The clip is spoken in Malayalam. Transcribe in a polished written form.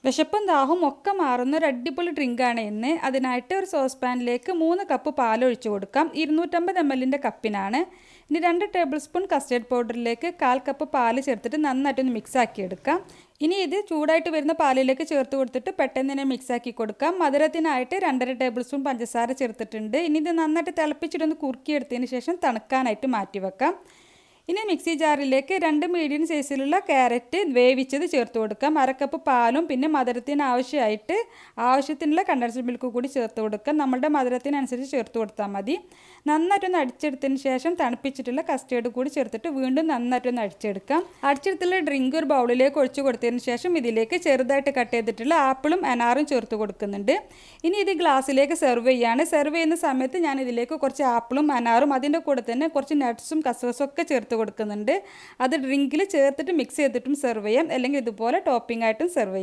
വിശപ്പും ദാഹവും ഒക്കെ മാറുന്ന ഒരു അടിപൊളി ഡ്രിങ്കാണ് ഇന്ന്. അതിനായിട്ട് ഒരു സോസ് പാനിലേക്ക് 3 കപ്പ് പാൽ ഒഴിച്ചു കൊടുക്കാം. 250 ml കപ്പിനാണ്. ഇനി 2 ടേബിൾ സ്പൂൺ കസ്റ്റേർഡ് പൗഡറിലേക്ക് 1/4 കപ്പ് പാൽ ചേർത്തിട്ട് നന്നായിട്ടൊന്ന് മിക്സ് ആക്കി എടുക്കാം. ഇനി ഇത് ചൂടായിട്ട് വരുന്ന പാലിലേക്ക് ചേർത്ത് കൊടുത്തിട്ട് പെട്ടെന്ന് തന്നെ മിക്സ് ആക്കി കൊടുക്കാം. മധുരത്തിനായിട്ട് 2.5 ടേബിൾ സ്പൂൺ പഞ്ചസാര ചേർത്തിട്ടുണ്ട്. ഇനി ഇത് നന്നായിട്ട് തിളപ്പിച്ചിട്ടൊന്ന് കുറുക്കിയെടുത്തതിന് ശേഷം തണുക്കാനായിട്ട് മാറ്റി വെക്കാം. ഇനി മിക്സി ജാറിലേക്ക് 2 മീഡിയം സൈസിലുള്ള ക്യാരറ്റ് വേവിച്ചത് ചേർത്ത് കൊടുക്കാം. 1/2 കപ്പ് പാലും പിന്നെ മധുരത്തിന് ആവശ്യത്തിനുള്ള കണ്ടൻസ്ഡ് മിൽക്ക് കൂടി ചേർത്ത് കൊടുക്കാം. നമ്മുടെ മധുരത്തിനനുസരിച്ച് ചേർത്ത് കൊടുത്താൽ മതി. നന്നായിട്ടൊന്ന് അടിച്ചെടുത്തതിന് ശേഷം തണുപ്പിച്ചിട്ടുള്ള കസ്റ്റേർഡ് കൂടി ചേർത്തിട്ട് വീണ്ടും നന്നായിട്ടൊന്ന് അടിച്ചെടുക്കാം. അടിച്ചെടുത്തുള്ള ഡ്രിങ്ക് ഒരു ബൗളിലേക്ക് ഒഴിച്ച് കൊടുത്തതിന് ശേഷം ഇതിലേക്ക് ചെറുതായിട്ട് കട്ട് ചെയ്തിട്ടുള്ള ആപ്പിളും അനാറും ചേർത്ത് കൊടുക്കുന്നുണ്ട്. ഇനി ഇത് ഗ്ലാസ്സിലേക്ക് സെർവ് ചെയ്യാണ്. സെർവ് ചെയ്യുന്ന സമയത്ത് ഞാൻ ഇതിലേക്ക് കുറച്ച് ആപ്പിളും അനാറും അതിൻ്റെ കൂടെ തന്നെ കുറച്ച് നട്ട്സും കസ്കസും ഒക്കെ ചേർത്ത് കൊടുക്കുന്നുണ്ട്. അത് ഡ്രിങ്കിൽ ചേർത്തിട്ട് മിക്സ് ചെയ്തിട്ടും സെർവ് ചെയ്യാം, അല്ലെങ്കിൽ ഇതുപോലെ ടോപ്പിംഗ് ആയിട്ടും സെർവ് ചെയ്യാം.